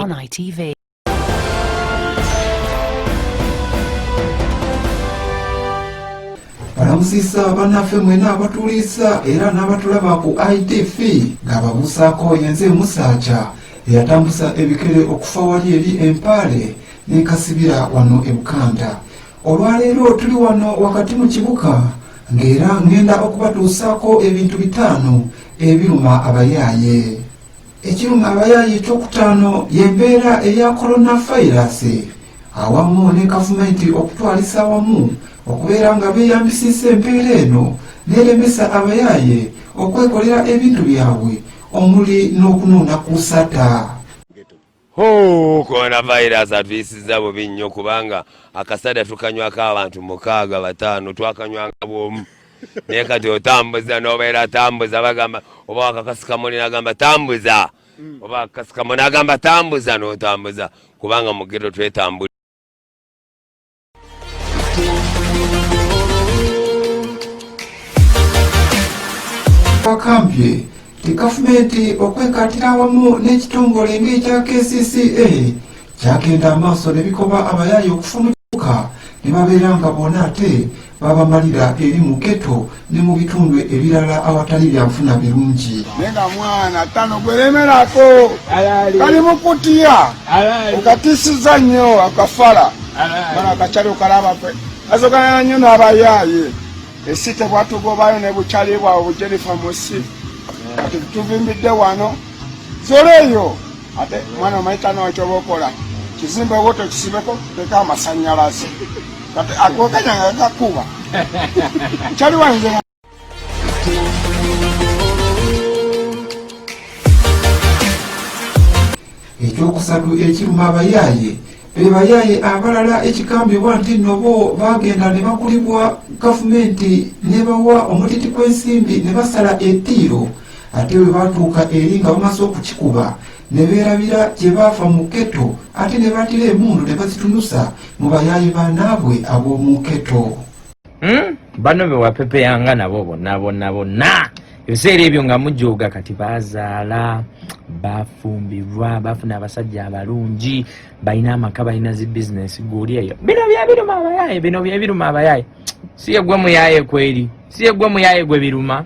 on ITV. Balamusisa bannaffe mwena abatuliisa era n'abatulaba ku ITV ng'ababuusaako yenze Musaacha eyatambuza ebikere okufa wali eri Empale ne Kasibira wano e Bukanda. Olwaleero tuli wano wakati mu kibuga ng'era ngenda okubatuusaako ebintu 5 ebiruma abayaaye. Ekiruma abayaaye ekyokutaano y'embeera eya coronavirus awamu ne gavumenti okutwalisa awamu okubeera nga beeyambisisa empeera eno n'eremesa abayaaye okwekolera ebintu byabwe omuli n'okunuuna ku ssata. Coronavirus atuyisizza bubi nnyo kubanga akasada tukanywako abantu 6-5 twakanywanga bwomu naye kati otambuza n'obeera tambuza bagamba oba wakakasikamoni n'agamba tambuza oba akakasikamoni n'agamba tambuza n'otambuza kubanga mu ghetto twetambula. Bakambye gavumenti okwekatira awamu n'ekitongole ng'ekya KCCA kyagenda amaaso ne bikoba abayaaye okufa mu kibuga ne babeera nga bona ate babamalira eri mu ghetto ne mu bitundu ebirala awatali byanfuna birungi. Nenga mwana tano gweremerako kali mukutiya okatisiza nnyo akafala bana akachali okalaba pe azogana nnyo n'abayaaye esite bwatugobayo ne bukyali bwawe bujerifa musi ati tuvimbidde wano zoleyo ate mwana maita n'okyoba okola kizimbe woto kisibeko teka amasanyalaze ate akokanyanga gakuba kyali wanze. Ekyokusatu ekiruma abayaaye be bayaaye abalala ekigambibwa nti nno bo bagenda ne bakulibwa gavumenti ne bawa omutiti kw'ensimbi ne basala ettiiro ate bwe batuuka eri nga bamaze okukikuba ne beerabira gye baafa mu ghetto ate ne batira emundu ne bazitunusa mu bayaaye bannaabwe ab'omu ghetto. Bano be wapepeyanga nabo bonna ebiseera ebyo nga mujooga kati bazaala bafumbirwa bafuna abasajja abalungi balina amaka balina zi bizinesi guli eyo. Bino bye biruma abayaaye si yegwe muyaaye kweri si yegwe muyaaye gwe biruma.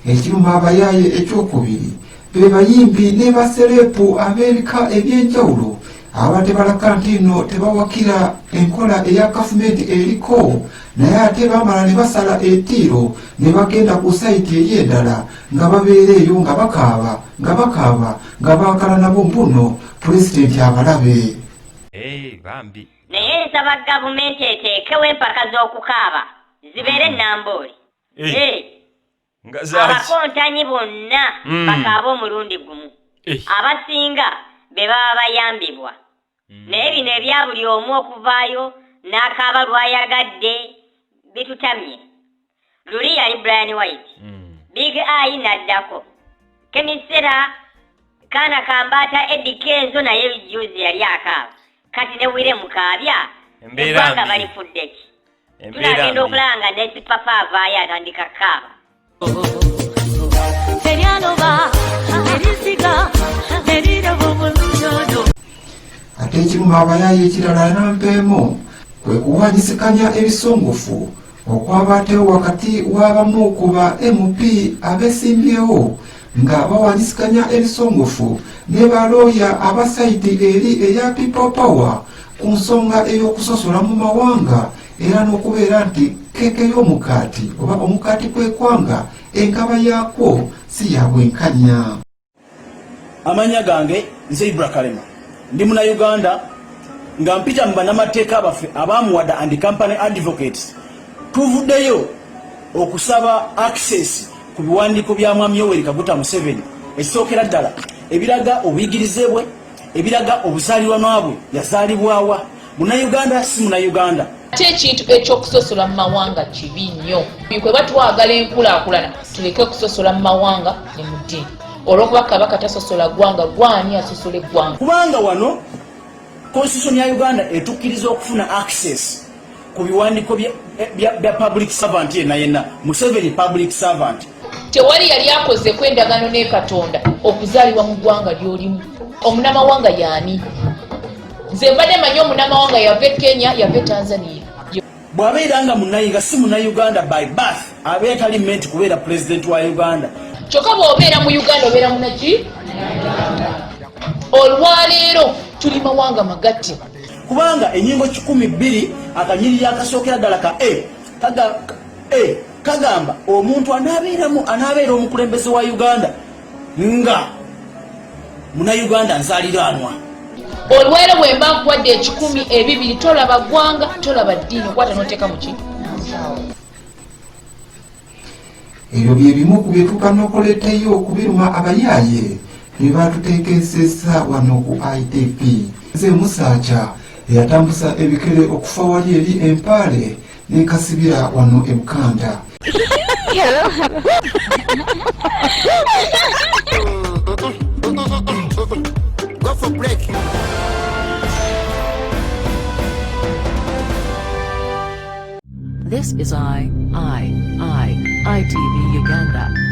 Ekiruma abayaaye ekyokubiri be bayimbi ne basereepu ab'ebika eby'enjawulo abadde balaga nti nno tebawakira enkola eya gavumenti eriko naye ate bamala ne basala ettiiro ne bagenda ku sayiti eri endala nga babeera eyo nga bakaaba nga baagala nabo mbuno pulezidenti abalabe. Bambi naye nsaba gavumenti eteekewo empaka z'okukaaba zibeere nnambooli. Abakontanyi bonna bakaaba omulundi gumu abasinga be baba bayambibwa naye bino ebya buli omu okuvaayo n'akaaba lwayagadde bitutamye. Luli yali Brian White, Big Eye naddako, Kemisera Kaana Kambata, Eddie Kenzo naye juzi yali akaaba kati ne Wire Mukaabya eggwanga balifuddeki. Tunagenda okulanga Nancy Papa avaayo atandika kaaba. Ate ekiruma abayaaye ekirala nampeemu kwe kuwanyisikanya ebisongofu okwabatewo wakati w'abamu ku ba MP abesimbyewo nga bawanyisikanya ebisongofu ne balooya aba sayiti eri eya People Power ku nsonga ey'okusosola mu mawanga era n'okubeera nti keke y'omukaati oba omukaati kw'eggwanga enkaba yaakwo si ya bwenkanya. Amanya gange nze Ibra Kalema ndi muna Uganda nga mpita mu bannamateeka abaffe abamuwada and company advocates tuvuddeyo okusaba access ku biwandiiko bya Mwami Yoweri Kaguta Museveni ekisookera ddala ebiraga obuyigirize bwe ebiraga obuzaalibwa bwe yazaalibwawa muna Uganda si muna Uganda. Ekintu ekyokusosola mu mawanga kibi nnyo. Kwe batwagala enkulaakulana tuleke okusosola mu mawanga ne mu ddiini. Olwokuba Kabaka tasosola ggwanga gwani asosola eggwanga. Kubanga wano constitution ya Uganda etukkiriza okufuna access ku biwandiiko bya public servant yenna Museveni public servant. Tewali yali akoze endagaano ne Katonda okuzaalibwa mu ggwanga ly'olimu. Omunamawanga yaani? Nze mbadde manyi omunamawanga yava Kenya, yava Tanzania. Bw'abeera nga munnayiga si munnauganda by birth, abeera tali meant kubeera president wa Uganda. Kyokka bw'obeera mu Uganda obeera munaki? Olwaleero tuli mawanga magatte. Kubanga enyingo 12 akanyiriri akasookera ddala ka kagamba omuntu anaabeera omukulembeze wa Uganda nga munnauganda nzaliranwa. Olwaleero bwe mba nkuwadde 10,200 tolaba ggwanga tolaba ddiini okwata n'oteeka mu ki? ebyo bye bimu ku bye tukanokoleteyo okubiruma abayaaye bye batuteekeseza wano ku ITV. Nze Musaacha eyatambuza ebikere okufa wali eri Empale ne Kasibira wano e Buganda. Go for break. This is ITV Uganda.